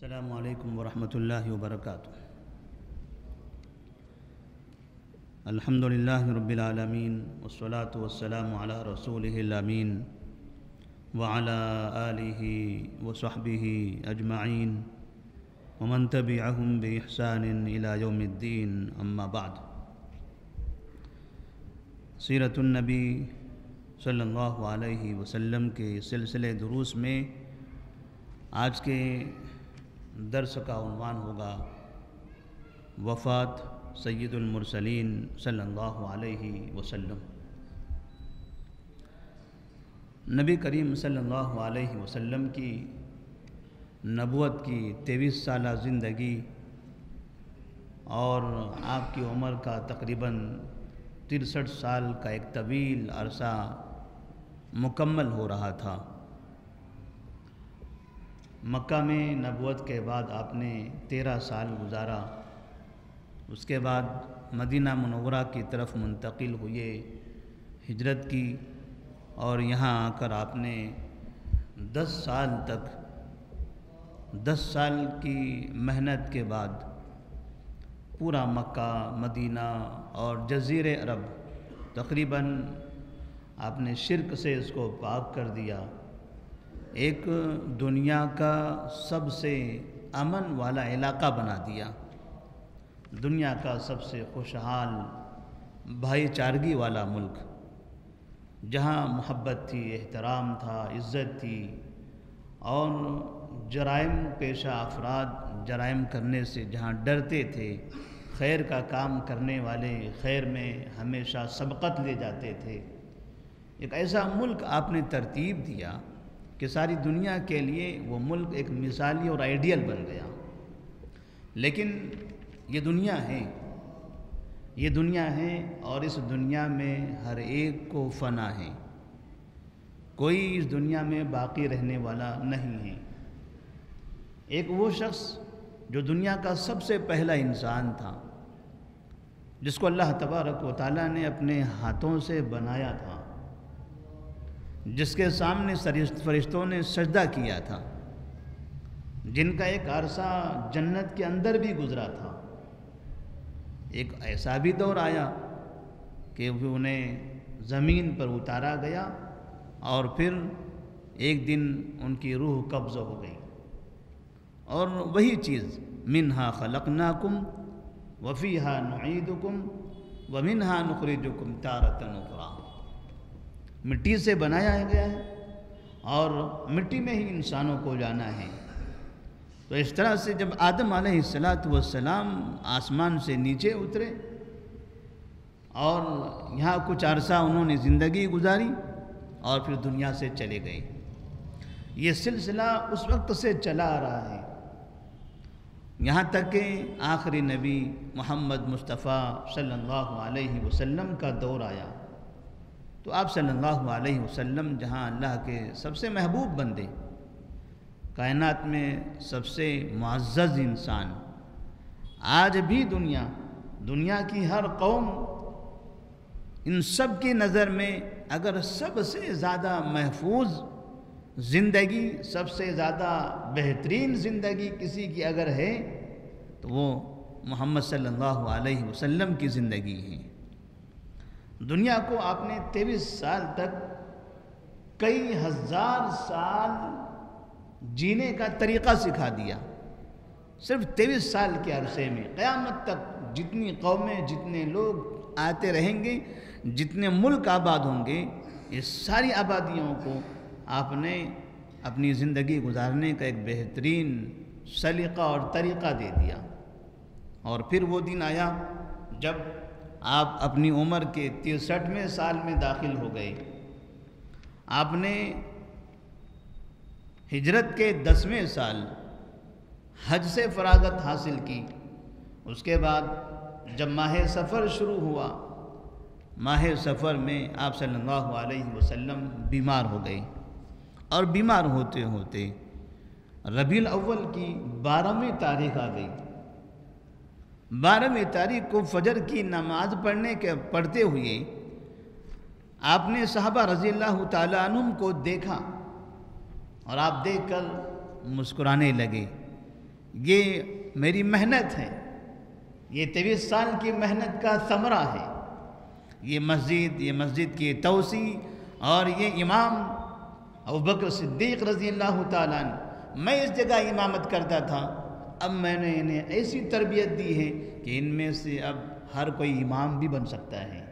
السلام علیکم ورحمۃ اللہ وبرکاتہ۔ الحمد للہ رب العالمین والصلاة والسلام علی رسولہ الامین وعلی آلہ وصحبہ اجمعین ومن تبعہم بإحسان الی یوم الدین، اما بعد۔ سیرت النبی صلی اللہ علیہ وسلم کے سلسلے دروس میں آج کے درس کا عنوان ہوگا وفات سید المرسلین صلی اللہ علیہ وسلم۔ نبی کریم صلی اللہ علیہ وسلم کی نبوت کی 23 سالہ زندگی اور آپ کی عمر کا تقریباً 63 سال کا ایک طویل عرصہ مکمل ہو رہا تھا۔ مکہ میں نبوت کے بعد آپ نے 13 سال گزارا، اس کے بعد مدینہ منورہ کی طرف منتقل ہوئے، ہجرت کی، اور یہاں آ کر آپ نے 10 سال کی محنت کے بعد پورا مکہ، مدینہ اور جزیرہ عرب تقریباً آپ نے شرک سے اس کو پاک کر دیا، ایک دنیا کا سب سے امن والا علاقہ بنا دیا، دنیا کا سب سے خوشحال بھائی چارگی والا ملک، جہاں محبت تھی، احترام تھا، عزت تھی، اور جرائم پیشہ افراد جرائم کرنے سے جہاں ڈرتے تھے، خیر کا کام کرنے والے خیر میں ہمیشہ سبقت لے جاتے تھے، ایک ایسا ملک آپ نے ترتیب دیا کہ ساری دنیا کے لیے وہ ملک ایک مثالی اور آئیڈیل بن گیا۔ لیکن یہ دنیا ہے اور اس دنیا میں ہر ایک کو فنا ہے، کوئی اس دنیا میں باقی رہنے والا نہیں ہے۔ ایک وہ شخص جو دنیا کا سب سے پہلا انسان تھا، جس کو اللہ تبارک و تعالیٰ نے اپنے ہاتھوں سے بنایا تھا، جس کے سامنے فرشتوں نے سجدہ کیا تھا، جن کا ایک عرصہ جنت کے اندر بھی گزرا تھا، ایک ایسا بھی دور آیا کہ انہیں زمین پر اتارا گیا اور پھر ایک دن ان کی روح قبض ہو گئی، اور وہی چیز منہا خلقناکم وفیہا نعیدکم ومنہا نخرجکم تارۃ اخری، مٹی سے بنایا گیا ہے اور مٹی میں ہی انسانوں کو جانا ہے۔ تو اس طرح سے جب آدم علیہ السلام آسمان سے نیچے اترے اور یہاں کچھ عرصہ انہوں نے زندگی گزاری اور پھر دنیا سے چلے گئے، یہ سلسلہ اس وقت سے چلا آ رہا ہے یہاں تک کہ آخری نبی محمد مصطفیٰ صلی اللہ علیہ وسلم کا دور آیا۔ تو آپ صلی اللہ علیہ وسلم جہاں اللہ کے سب سے محبوب بندے، کائنات میں سب سے معزز انسان، آج بھی دنیا کی ہر قوم، ان سب کی نظر میں اگر سب سے زیادہ محفوظ زندگی، سب سے زیادہ بہترین زندگی کسی کی اگر ہے تو وہ محمد صلی اللہ علیہ وسلم کی زندگی ہے۔ دنیا کو آپ نے 23 سال تک کئی ہزار سال جینے کا طریقہ سکھا دیا، صرف 23 سال کے عرصے میں۔ قیامت تک جتنی قومیں، جتنے لوگ آتے رہیں گے، جتنے ملک آباد ہوں گے، اس ساری آبادیوں کو آپ نے اپنی زندگی گزارنے کا ایک بہترین سلیقہ اور طریقہ دے دیا۔ اور پھر وہ دن آیا جب آپ اپنی عمر کے 63ویں سال میں داخل ہو گئے، آپ نے ہجرت کے 10ویں سال حج سے فراغت حاصل کی۔ اس کے بعد جب ماہ سفر شروع ہوا، ماہ سفر میں آپ صلی اللہ علیہ وسلم بیمار ہو گئے، اور بیمار ہوتے ہوتے ربیع الاول کی 12ویں تاریخ آ گئی۔ 12ویں تاریخ کو فجر کی نماز پڑھتے ہوئے آپ نے صحابہ رضی اللہ تعالیٰ عنہم کو دیکھا، اور آپ دیکھ کر مسکرانے لگے یہ میری محنت ہے، یہ 23 سال کی محنت کا ثمرہ ہے، یہ مسجد کی توسیع اور یہ امام ابوبکر صدیق رضی اللہ تعالیٰ عنہ، میں اس جگہ امامت کرتا تھا، اب میں نے انہیں ایسی تربیت دی ہے کہ ان میں سے اب ہر کوئی امام بھی بن سکتا ہے۔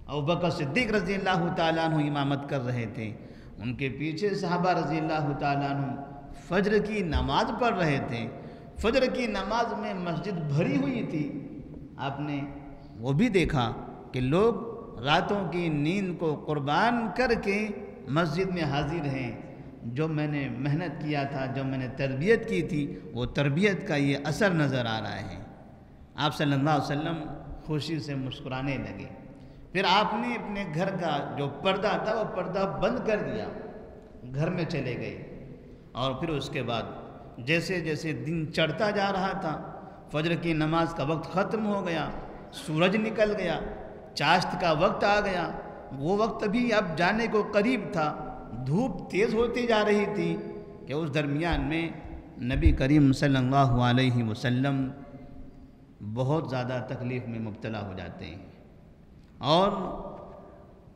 ابوبکر صدیق رضی اللہ تعالیٰ عنہ امامت کر رہے تھے، ان کے پیچھے صحابہ رضی اللہ تعالیٰ عنہ فجر کی نماز پڑھ رہے تھے، فجر کی نماز میں مسجد بھری ہوئی تھی۔ آپ نے وہ بھی دیکھا کہ لوگ راتوں کی نیند کو قربان کر کے مسجد میں حاضر ہیں۔ جو میں نے محنت کیا تھا، جو میں نے تربیت کی تھی، وہ تربیت کا یہ اثر نظر آ رہا ہے۔ آپ صلی اللہ علیہ وسلم خوشی سے مسکرانے لگے۔ پھر آپ نے اپنے گھر کا جو پردہ تھا وہ پردہ بند کر دیا، گھر میں چلے گئے، اور پھر اس کے بعد جیسے جیسے دن چڑھتا جا رہا تھا، فجر کی نماز کا وقت ختم ہو گیا، سورج نکل گیا، چاشت کا وقت آ گیا، وہ وقت بھی اب جانے کو قریب تھا، دھوپ تیز ہوتی جا رہی تھی کہ اس درمیان میں نبی کریم صلی اللہ علیہ وسلم بہت زیادہ تکلیف میں مبتلا ہو جاتے ہیں، اور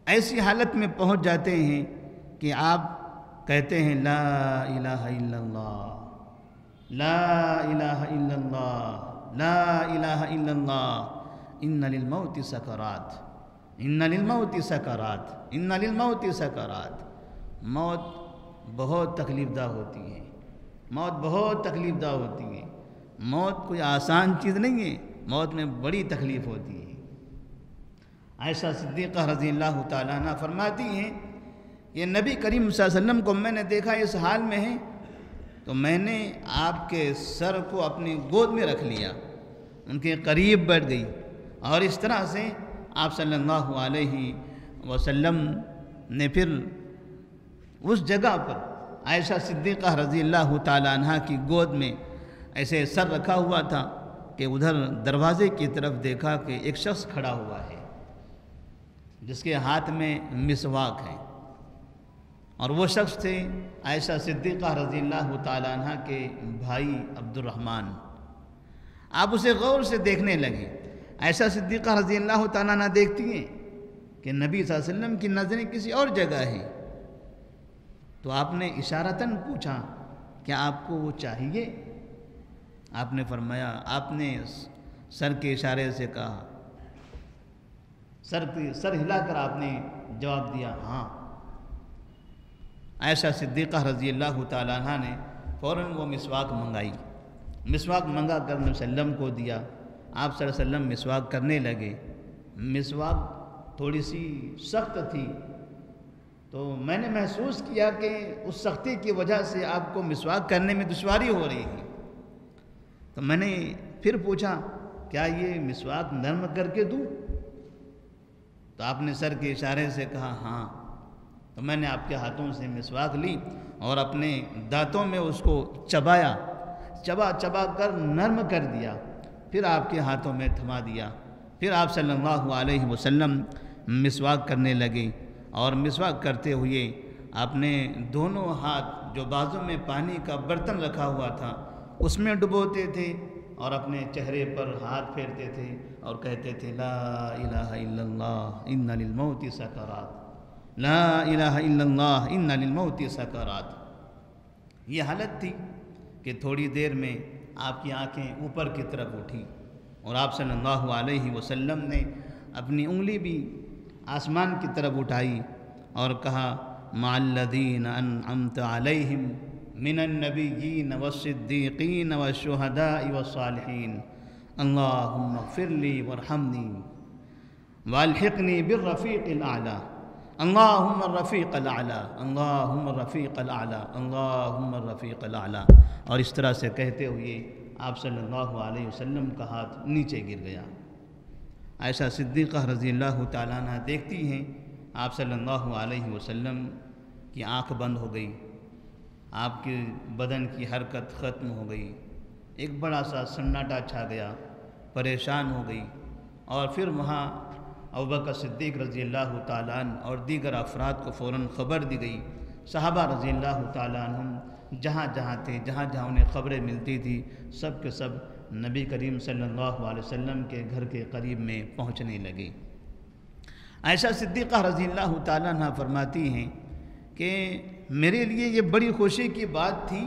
ایسی حالت میں پہنچ جاتے ہیں کہ آپ کہتے ہیں لا الہ الا اللہ، لا الہ الا اللہ، لا الہ الا اللہ، ان للموت سکرات، ان للموت سکرات، ان للموت سکرات۔ موت بہت تکلیف دہ ہوتی ہے، موت بہت تکلیف دہ ہوتی ہے، موت کوئی آسان چیز نہیں ہے، موت میں بڑی تکلیف ہوتی ہے۔ عائشہ صدیقہ رضی اللہ تعالیٰ عنہ فرماتی ہیں یہ نبی کریم صلی اللہ علیہ وسلم کو میں نے دیکھا اس حال میں ہے تو میں نے آپ کے سر کو اپنی گود میں رکھ لیا، ان کے قریب بیٹھ گئی، اور اس طرح سے آپ صلی اللہ علیہ وسلم نے پھر اس جگہ پر عائشہ صدیقہ رضی اللہ تعالیٰ عنہ کی گود میں ایسے سر رکھا ہوا تھا کہ ادھر دروازے کی طرف دیکھا کہ ایک شخص کھڑا ہوا ہے جس کے ہاتھ میں مسواک ہے، اور وہ شخص تھے عائشہ صدیقہ رضی اللہ تعالیٰ عنہ کے بھائی عبد الرحمن۔ آپ اسے غور سے دیکھنے لگے۔ عائشہ صدیقہ رضی اللہ تعالیٰ عنہ دیکھتی ہیں کہ نبی صلی اللہ علیہ وسلم کی نظریں کسی اور جگہ ہیں، تو آپ نے اشارتاً پوچھا کیا آپ کو وہ چاہیے؟ آپ نے فرمایا، آپ نے سر کے اشارے سے کہا، سر ہلا کر آپ نے جواب دیا ہاں۔ عائشہ صدیقہ رضی اللہ تعالیٰ عنہ نے فوراً وہ مسواک منگائی، مسواک منگا کر نبی صلی اللہ علیہ وسلم کو دیا۔ آپ صلی اللہ علیہ وسلم مسواک کرنے لگے۔ مسواک تھوڑی سی سخت تھی، تو میں نے محسوس کیا کہ اس سختی کی وجہ سے آپ کو مسواک کرنے میں دشواری ہو رہی ہے، تو میں نے پھر پوچھا کیا یہ مسواک نرم کر کے دوں؟ تو آپ نے سر کے اشارے سے کہا ہاں۔ تو میں نے آپ کے ہاتھوں سے مسواک لی اور اپنے دانتوں میں اس کو چبایا، چبا کر نرم کر دیا، پھر آپ کے ہاتھوں میں تھما دیا۔ پھر آپ صلی اللہ علیہ وسلم مسواک کرنے لگے، اور مسواک کرتے ہوئے آپ نے دونوں ہاتھ جو بازو میں پانی کا برتن رکھا ہوا تھا اس میں ڈبوتے تھے، اور اپنے چہرے پر ہاتھ پھیرتے تھے اور کہتے تھے لا الہ الا اللہ ان للموت سکرات، لا الہ الا اللہ ان للموت سکرات۔ یہ حالت تھی کہ تھوڑی دیر میں آپ کی آنکھیں اوپر کی طرف اٹھی، اور آپ صلی اللہ علیہ وسلم نے اپنی انگلی بھی آسمان کی طرف اٹھائی اور کہا مع الذین انعمت علیہم من النبیین والصدیقین والشہداء والصالحین اللہم اغفر لی وارحمنی والحقنی بالرفیق الاعلی، اللہم الرفیق الاعلی، اللہم الرفیق الاعلی، اللہم الرفیق الاعلی۔ اور اس طرح سے کہتے ہوئے آپ صلی اللہ علیہ وسلم کا ہاتھ نیچے گر گیا۔ عائشہ صدیقہ رضی اللہ تعالیٰ عنہ دیکھتی ہیں آپ صلی اللہ علیہ وسلم کی آنکھ بند ہو گئی، آپ کے بدن کی حرکت ختم ہو گئی، ایک بڑا سا سناٹا چھا گیا، پریشان ہو گئی، اور پھر وہاں ابوبکر صدیق رضی اللہ تعالیٰ عنہ اور دیگر افراد کو فوراً خبر دی گئی۔ صحابہ رضی اللہ تعالیٰ عنہ جہاں جہاں تھے، جہاں جہاں انہیں خبریں ملتی تھی، سب کے سب نبی کریم صلی اللہ علیہ وسلم کے گھر کے قریب میں پہنچنے لگے۔ عائشہ صدیقہ رضی اللہ تعالیٰ عنہ فرماتی ہیں کہ میرے لیے یہ بڑی خوشی کی بات تھی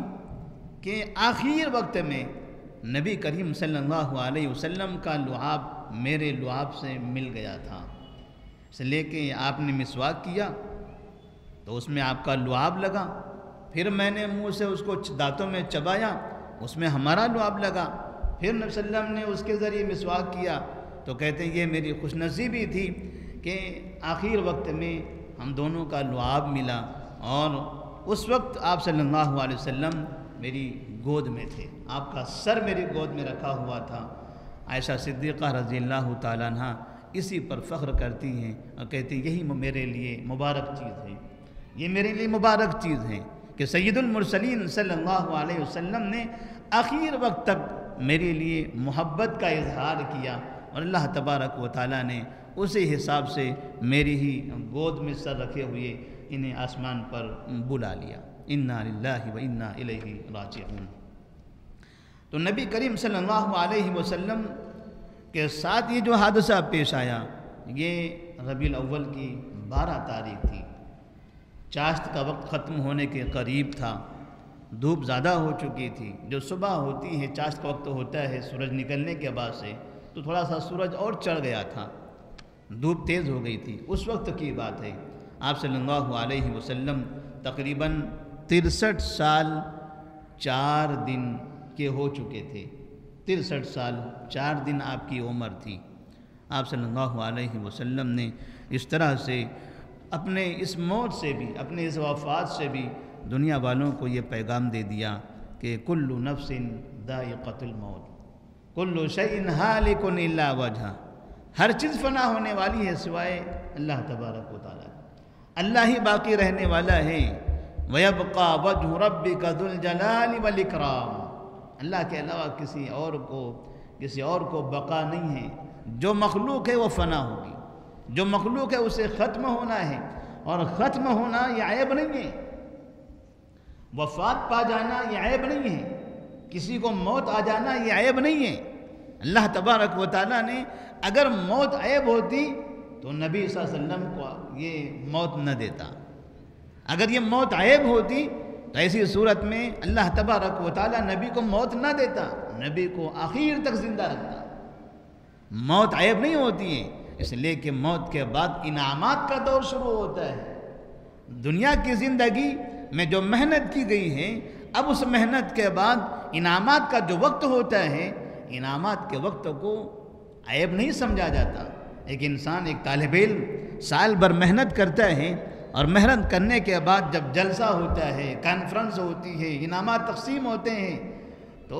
کہ آخر وقت میں نبی کریم صلی اللہ علیہ وسلم کا لعاب میرے لعاب سے مل گیا تھا، اس لیے کہ آپ نے مسواک کیا تو اس میں آپ کا لعاب لگا، پھر میں نے منہ سے اس کو دانتوں میں چبایا، اس میں ہمارا لعاب لگا، پھر نبی صلی اللہ علیہ وسلم نے اس کے ذریعے مسواک کیا، تو کہتے ہیں یہ میری خوش نصیبی تھی کہ آخر وقت میں ہم دونوں کا لعاب ملا، اور اس وقت آپ صلی اللہ علیہ وسلم میری گود میں تھے، آپ کا سر میری گود میں رکھا ہوا تھا۔ عائشہ صدیقہ رضی اللہ تعالیٰ عنہ اسی پر فخر کرتی ہیں اور کہتی ہیں یہی میرے لیے مبارک چیز ہے، یہ میرے لیے مبارک چیز ہے کہ سید المرسلین صلی اللہ علیہ وسلم نے آخر وقت تک میرے لیے محبت کا اظہار کیا، اور اللہ تبارک و تعالیٰ نے اسی حساب سے میری ہی گود میں سر رکھے ہوئے انہیں آسمان پر بلا لیا۔ انا للہ و انا الیہ راجعون۔ تو نبی کریم صلی اللہ علیہ وسلم کے ساتھ یہ جو حادثہ پیش آیا، یہ ربیع الاول کی 12 تاریخ تھی، چاشت کا وقت ختم ہونے کے قریب تھا، دھوپ زیادہ ہو چکی تھی، جو صبح ہوتی ہے چاشت کا وقت ہوتا ہے سورج نکلنے کے بعد سے، تو تھوڑا سا سورج اور چڑھ گیا تھا، دھوپ تیز ہو گئی تھی، اس وقت کی بات ہے۔ آپ صلی اللہ علیہ وسلم تقریباً 63 سال 4 دن کے ہو چکے تھے، 63 سال 4 دن آپ کی عمر تھی۔ آپ صلی اللہ علیہ وسلم نے اس طرح سے اپنے اس موت سے بھی، اپنے اس وفات سے بھی دنیا والوں کو یہ پیغام دے دیا کہ کل نفس ذائقۃ الموت، کل شیء ہالک الا وجہہ، ہر چیز فنا ہونے والی ہے سوائے اللہ تبارک و تعالیٰ، اللہ ہی باقی رہنے والا ہے۔ وَيَبْقَى وَجْهُ رَبِّكَ ذُو الْجَلَالِ وَالْإِكْرَامِ، اللہ کے علاوہ کسی اور کو بقا نہیں ہے، جو مخلوق ہے وہ فنا ہوگی، جو مخلوق ہے اسے ختم ہونا ہے، اور ختم ہونا یہ عیب نہیں ہے، وفات پا جانا یہ عیب نہیں ہے، کسی کو موت آ جانا یہ عیب نہیں ہے۔ اللہ تبارک و تعالیٰ نے اگر موت عیب ہوتی تو نبی صلی اللہ علیہ وسلم کو یہ موت نہ دیتا، اگر یہ موت عیب ہوتی تو ایسی صورت میں اللہ تبارک و تعالیٰ نبی کو موت نہ دیتا، نبی کو آخر تک زندہ رکھتا۔ موت عیب نہیں ہوتی ہے، اس لیے کہ موت کے بعد انعامات کا دور شروع ہوتا ہے۔ دنیا کی زندگی میں جو محنت کی گئی ہے، اب اس محنت کے بعد انعامات کا جو وقت ہوتا ہے، انعامات کے وقت کو عیب نہیں سمجھا جاتا۔ ایک انسان، ایک طالب علم سال بھر محنت کرتا ہے، اور محنت کرنے کے بعد جب جلسہ ہوتا ہے، کانفرنس ہوتی ہے، انعامات تقسیم ہوتے ہیں، تو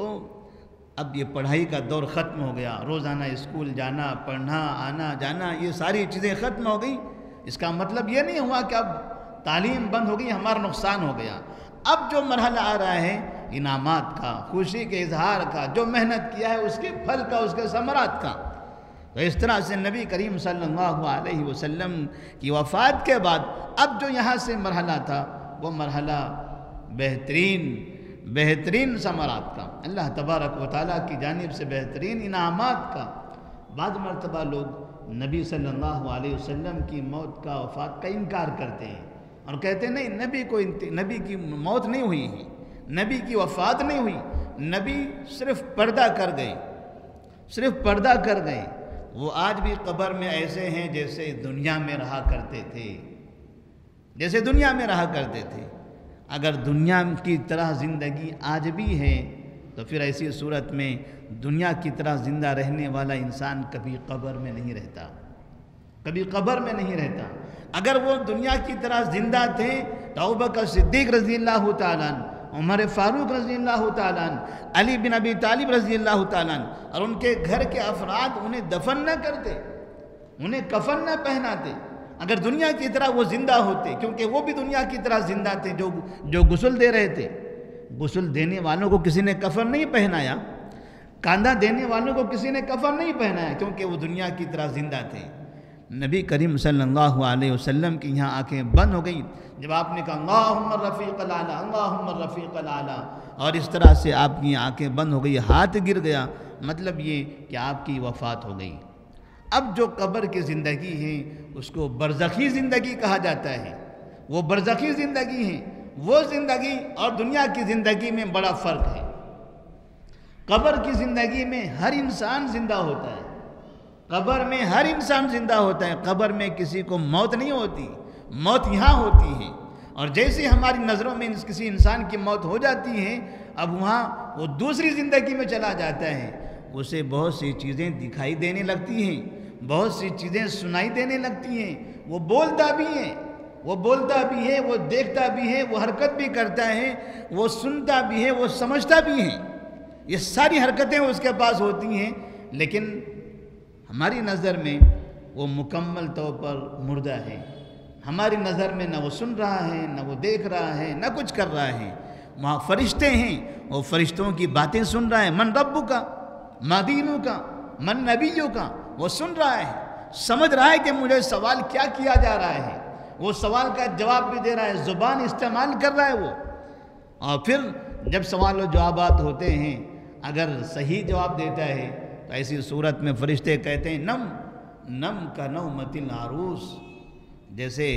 اب یہ پڑھائی کا دور ختم ہو گیا، روزانہ اسکول جانا، پڑھنا، آنا جانا، یہ ساری چیزیں ختم ہو گئی۔ اس کا مطلب یہ نہیں ہوا کہ اب تعلیم بند ہو گئی، ہمارا نقصان ہو گیا۔ اب جو مرحلہ آ رہا ہے انعامات کا، خوشی کے اظہار کا، جو محنت کیا ہے اس کے پھل کا، اس کے ثمرات کا۔ تو اس طرح سے نبی کریم صلی اللہ علیہ وسلم کی وفات کے بعد اب جو یہاں سے مرحلہ تھا وہ مرحلہ بہترین ثمرات کا، اللہ تبارک و تعالیٰ کی جانب سے بہترین انعامات کا۔ بعض مرتبہ لوگ نبی صلی اللہ علیہ وسلم کی موت کا، وفات کا انکار کرتے ہیں اور کہتے ہیں نہیں، نبی کی موت نہیں ہوئی ہے، نبی کی وفات نہیں ہوئی، نبی صرف پردہ کر گئے۔ وہ آج بھی قبر میں ایسے ہیں جیسے دنیا میں رہا کرتے تھے، اگر دنیا کی طرح زندگی آج بھی ہے تو پھر ایسی صورت میں دنیا کی طرح زندہ رہنے والا انسان کبھی قبر میں نہیں رہتا۔ اگر وہ دنیا کی طرح زندہ تھے تو ابوبکر صدیق رضی اللہ تعالیٰ عنہ، عمر فاروق رضی اللہ تعالیٰ عنہ، علی بن ابی طالب رضی اللہ تعالیٰ عنہ اور ان کے گھر کے افراد انہیں دفن نہ کرتے، انہیں کفن نہ پہناتے اگر دنیا کی طرح وہ زندہ ہوتے، کیونکہ وہ بھی دنیا کی طرح زندہ تھے جو غسل دے رہے تھے۔ غسل دینے والوں کو کسی نے کفن نہیں پہنایا، کاندھا دینے والوں کو کسی نے کفن نہیں پہنایا، کیونکہ وہ دنیا کی طرح زندہ تھے۔ نبی کریم صلی اللہ علیہ وسلم کی یہاں آنکھیں بند ہو گئیں جب آپ نے کہا اللہم الرفیق الاعلیٰ اللہم الرفیق الاعلیٰ، اور اس طرح سے آپ کی آنکھیں بند ہو گئی، ہاتھ گر گیا، مطلب یہ کہ آپ کی وفات ہو گئی۔ اب جو قبر کی زندگی ہے اس کو برزخی زندگی کہا جاتا ہے۔ وہ برزخی زندگی ہے، وہ زندگی اور دنیا کی زندگی میں بڑا فرق ہے۔ قبر کی زندگی میں ہر انسان زندہ ہوتا ہے، قبر میں ہر انسان زندہ ہوتا ہے، قبر میں کسی کو موت نہیں ہوتی، موت یہاں ہوتی ہے۔ اور جیسے ہماری نظروں میں کسی انسان کی موت ہو جاتی ہے، اب وہاں وہ دوسری زندگی میں چلا جاتا ہے، اسے بہت سی چیزیں دکھائی دینے لگتی ہیں، بہت سی چیزیں سنائی دینے لگتی ہیں، وہ بولتا بھی ہے، وہ بولتا بھی ہے، وہ دیکھتا بھی ہے، وہ حرکت بھی کرتا ہے، وہ سنتا بھی ہے، وہ سمجھتا بھی ہے، یہ ساری حرکتیں اس کے پاس ہوتی ہیں، لیکن ہماری نظر میں وہ مکمل طور پر مردہ ہے۔ ہماری نظر میں نہ وہ سن رہا ہے، نہ وہ دیکھ رہا ہے، نہ کچھ کر رہا ہے۔ وہاں فرشتے ہیں، وہ فرشتوں کی باتیں سن رہا ہے، من ربو کا، ما دینو کا، من نبیو کا، وہ سن رہا ہے، سمجھ رہا ہے کہ مجھے سوال کیا کیا جا رہا ہے، وہ سوال کا جواب بھی دے رہا ہے، زبان استعمال کر رہا ہے وہ۔ اور پھر جب سوال و جوابات ہوتے ہیں، اگر صحیح جواب دیتا ہے تو ایسی صورت میں فرشتے کہتے ہیں نم نم کا نومت العروس، جیسے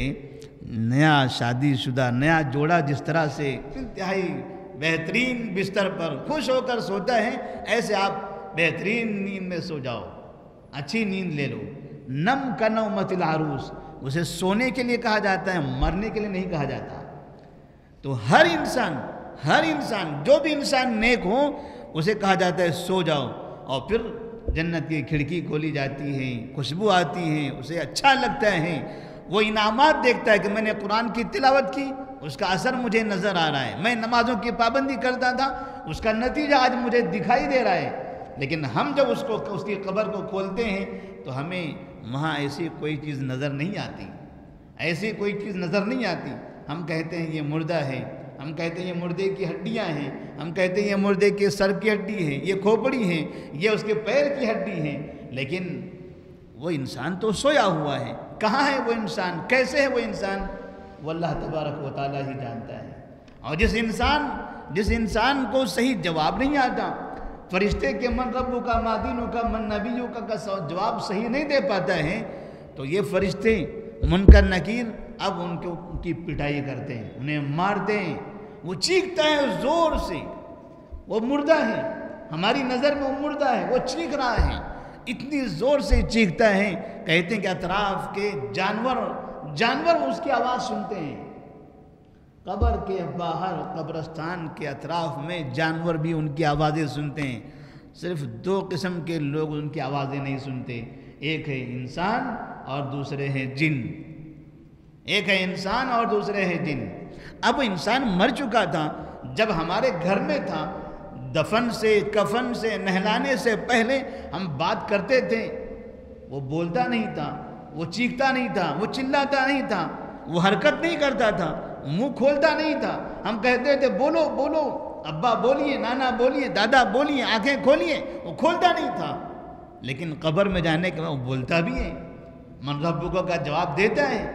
نیا شادی شدہ نیا جوڑا جس طرح سے انتہائی بہترین بستر پر خوش ہو کر سوتا ہے، ایسے آپ بہترین نیند میں سو جاؤ، اچھی نیند لے لو۔ نم کا نومت العروس، اسے سونے کے لیے کہا جاتا ہے، مرنے کے لیے نہیں کہا جاتا۔ تو ہر انسان جو بھی انسان نیک ہو اسے کہا جاتا ہے سو جاؤ، اور پھر جنت کی کھڑکی کھولی جاتی ہے، خوشبو آتی ہے، اسے اچھا لگتا ہے، وہ انعامات دیکھتا ہے کہ میں نے قرآن کی تلاوت کی، اس کا اثر مجھے نظر آ رہا ہے، میں نمازوں کی پابندی کرتا تھا، اس کا نتیجہ آج مجھے دکھائی دے رہا ہے۔ لیکن ہم جب اس کی قبر کو کھولتے ہیں تو ہمیں وہاں ایسی کوئی چیز نظر نہیں آتی، ایسی کوئی چیز نظر نہیں آتی۔ ہم کہتے ہیں یہ مردہ ہے، ہم کہتے ہیں یہ مردے کی ہڈیاں ہیں، ہم کہتے ہیں یہ مردے کے سر کی ہڈی ہے، یہ کھوپڑی ہے، یہ اس کے پیر کی ہڈی ہے، لیکن وہ انسان تو سویا ہوا ہے۔ کہاں ہے وہ انسان، کیسے ہے وہ انسان، وہ اللہ تبارک و تعالیٰ ہی جانتا ہے۔ اور جس انسان کو صحیح جواب نہیں آتا، فرشتے کے من ربو کا، ما دینو کا، من نبیو کا جواب صحیح نہیں دے پاتا ہے، تو یہ فرشتے منکر نکیر اب ان کی پٹائی کرتے ہیں، انہیں مارتے ہیں، وہ چیختا ہے زور سے، وہ مردہ ہے، ہماری نظر میں وہ مردہ ہے، وہ چیخ رہا ہے، اتنی زور سے چیختا ہے، کہتے ہیں کہ اطراف کے جانور اس کی آواز سنتے ہیں۔ قبر کے باہر، قبرستان کے اطراف میں جانور بھی ان کی آوازیں سنتے ہیں۔ صرف دو قسم کے لوگ ان کی آوازیں نہیں سنتے، ایک ہے انسان اور دوسرے ہیں جن، ایک ہے انسان اور دوسرے ہیں جن۔ اب انسان مر چکا تھا، جب ہمارے گھر میں تھا، دفن سے، کفن سے، نہلانے سے پہلے ہم بات کرتے تھے، وہ بولتا نہیں تھا، وہ چیختا نہیں تھا، وہ چلاتا نہیں تھا، وہ حرکت نہیں کرتا تھا، منہ کھولتا نہیں تھا، ہم کہتے تھے بولو بولو، ابا بولیے، نانا بولیے، دادا بولیے، آنکھیں کھولیے، وہ کھولتا نہیں تھا۔ لیکن قبر میں جانے کے بعد وہ بولتا بھی ہے، من ربک کا جواب دیتا ہے،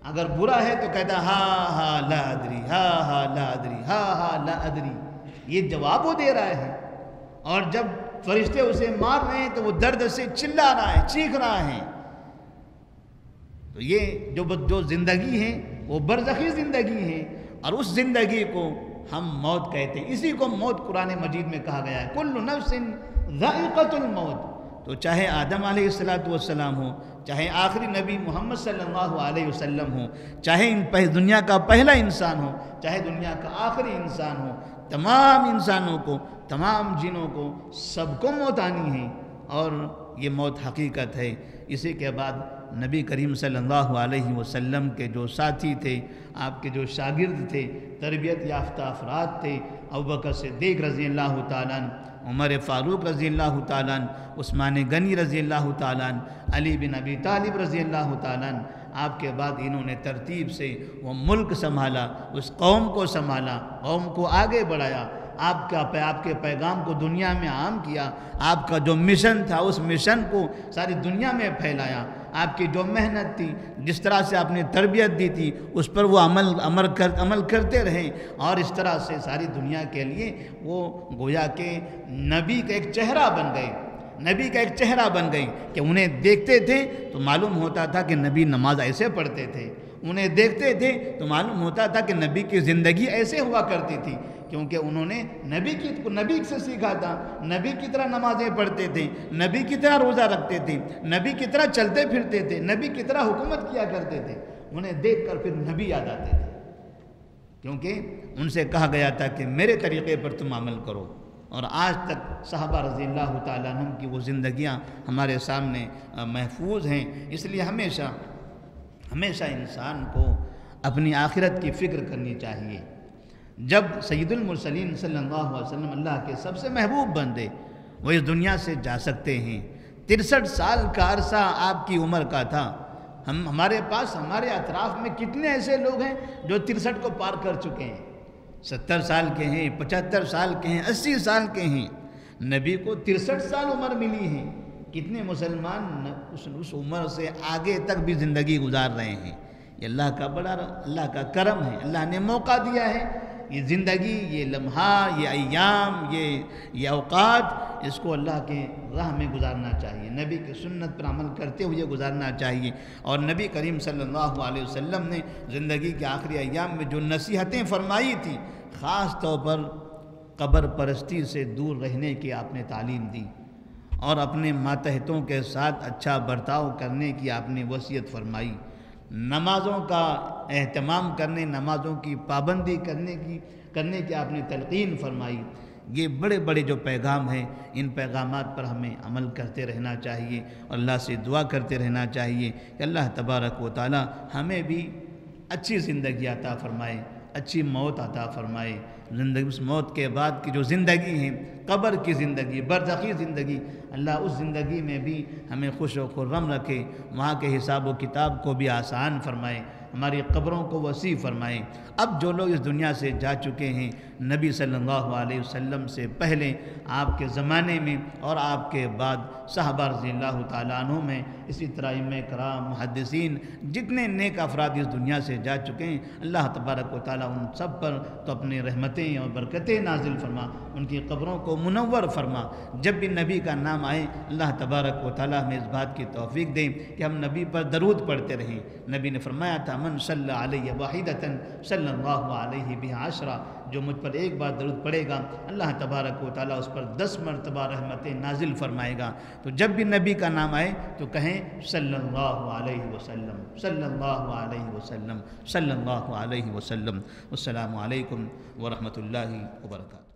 اگر برا ہے تو کہتا ہا ہا لا ادری، ہا ہا لا ادری، ہا ہا لا ادری، یہ جواب وہ دے رہا ہے۔ اور جب فرشتے اسے مار رہے ہیں تو وہ درد سے چلا رہا ہے، چیخ رہا ہے۔ تو یہ جو زندگی ہے وہ برزخی زندگی ہے، اور اس زندگی کو ہم موت کہتے ہیں۔ اسی کو موت قرآن مجید میں کہا گیا ہے، کل نفس ذائقۃ الموت۔ تو چاہے آدم علیہ السلام ہو، چاہے آخری نبی محمد صلی اللہ علیہ وسلم ہو، چاہے دنیا کا پہلا انسان ہو، چاہے دنیا کا آخری انسان ہو، تمام انسانوں کو، تمام جنوں کو، سب کو موت آنی ہے، اور یہ موت حقیقت ہے۔ اسی کے بعد نبی کریم صلی اللہ علیہ وسلم کے جو ساتھی تھے، آپ کے جو شاگرد تھے، تربیت یافتہ افراد تھے، ابوبکر صدیق رضی اللہ تعالیٰ عنہ، عمر فاروق رضی اللہ تعالیٰ عنہ، عثمان غنی رضی اللہ تعالیٰ عنہ، علی بن ابی طالب رضی اللہ تعالیٰ عنہ، آپ کے بعد انہوں نے ترتیب سے وہ ملک سنبھالا، اس قوم کو سنبھالا، قوم کو آگے بڑھایا، آپ کے پیغام کو دنیا میں عام کیا، آپ کا جو مشن تھا اس مشن کو ساری دنیا میں پھیلایا۔ آپ کی جو محنت تھی، جس طرح سے آپ نے تربیت دی تھی، اس پر وہ عمل کرتے رہیں، اور اس طرح سے ساری دنیا کے لیے وہ گویا کہ نبی کا ایک چہرہ بن گئے، نبی کا ایک چہرہ بن گئی کہ انہیں دیکھتے تھے تو معلوم ہوتا تھا کہ نبی نماز ایسے پڑھتے تھے، انہیں دیکھتے تھے تو معلوم ہوتا تھا کہ نبی کی زندگی ایسے ہوا کرتی تھی، کیونکہ انہوں نے نبی سے سیکھا تھا، نبی کی طرح نمازیں پڑھتے تھے، نبی کی طرح روزہ رکھتے تھے، نبی کی طرح چلتے پھرتے تھے، نبی کی طرح حکومت کیا کرتے تھے۔ انہیں دیکھ کر پھر نبی یاد آتے تھے، کیونکہ ان سے کہا گیا تھا کہ میرے طریقے پر تم عمل کرو، اور آج تک صحابہ رضی اللہ تعالیٰ عنہ کی وہ زندگیاں ہمارے سامنے محفوظ ہیں۔ اس لیے ہمیشہ انسان کو اپنی آخرت کی فکر کرنی چاہیے۔ جب سید المرسلین صلی اللہ علیہ وسلم اللہ کے سب سے محبوب بندے وہ اس دنیا سے جا سکتے ہیں، 63 سال کا عرصہ آپ کی عمر کا تھا۔ ہمارے پاس ہمارے اطراف میں کتنے ایسے لوگ ہیں جو 63 کو پار کر چکے ہیں، 70 سال کے ہیں، 75 سال کے ہیں، 80 سال کے ہیں۔ نبی کو 63 سال عمر ملی ہے، کتنے مسلمان اس عمر سے آگے تک بھی زندگی گزار رہے ہیں۔ یہ اللہ کا کرم ہے، اللہ نے موقع دیا ہے۔ یہ زندگی، یہ لمحہ، یہ ایام، یہ اوقات، اس کو اللہ کے راہ میں گزارنا چاہیے، نبی کی سنت پر عمل کرتے ہوئے گزارنا چاہیے۔ اور نبی کریم صلی اللہ علیہ وسلم نے زندگی کے آخری ایام میں جو نصیحتیں فرمائی تھی، خاص طور پر قبر پرستی سے دور رہنے کی آپ نے تعلیم دی، اور اپنے ماتحتوں کے ساتھ اچھا برتاؤ کرنے کی آپ نے وصیت فرمائی، نمازوں کا اہتمام کرنے، نمازوں کی پابندی کرنے کی آپ نے تلقین فرمائی۔ یہ بڑے بڑے جو پیغام ہیں، ان پیغامات پر ہمیں عمل کرتے رہنا چاہیے، اور اللہ سے دعا کرتے رہنا چاہیے کہ اللہ تبارک و تعالی ہمیں بھی اچھی زندگی عطا فرمائے، اچھی موت عطا فرمائے۔ اس موت کے بعد کی جو زندگی ہے، قبر کی زندگی، برزخی زندگی، اللہ اس زندگی میں بھی ہمیں خوش و خرم رکھے، وہاں کے حساب و کتاب کو بھی آسان فرمائے، ہماری قبروں کو وسیع فرمائے۔ اب جو لوگ اس دنیا سے جا چکے ہیں، نبی صلی اللہ علیہ وسلم سے پہلے آپ کے زمانے میں اور آپ کے بعد صحابہ رضی اللہ تعالیٰ عنہ میں، اسی طرح ائمہ کرام، محدثین، جتنے نیک افراد اس دنیا سے جا چکے ہیں، اللہ تبارک و تعالیٰ ان سب پر تو اپنی رحمتیں اور برکتیں نازل فرما، ان کی قبروں کو منور فرما۔ جب بھی نبی کا نام آئے، اللہ تبارک و تعالیٰ ہمیں اس بات کی توفیق دے کہ ہم نبی پر درود پڑھتے رہیں۔ نبی نے فرمایا تھا، من صلی علیہ واحدۃ صلی اللہ علیہ بہا عشرہ، جو مجھ پر ایک بار درود پڑھے گا، اللہ تبارک و تعالیٰ اس پر 10 مرتبہ رحمتیں نازل فرمائے گا۔ تو جب بھی نبی کا نام آئے تو کہیں صلی اللہ علیہ وسلم، صلی اللہ علیہ وسلم، صلی اللہ علیہ وسلم۔ السلام علیکم ورحمۃ اللہ وبرکاتہ۔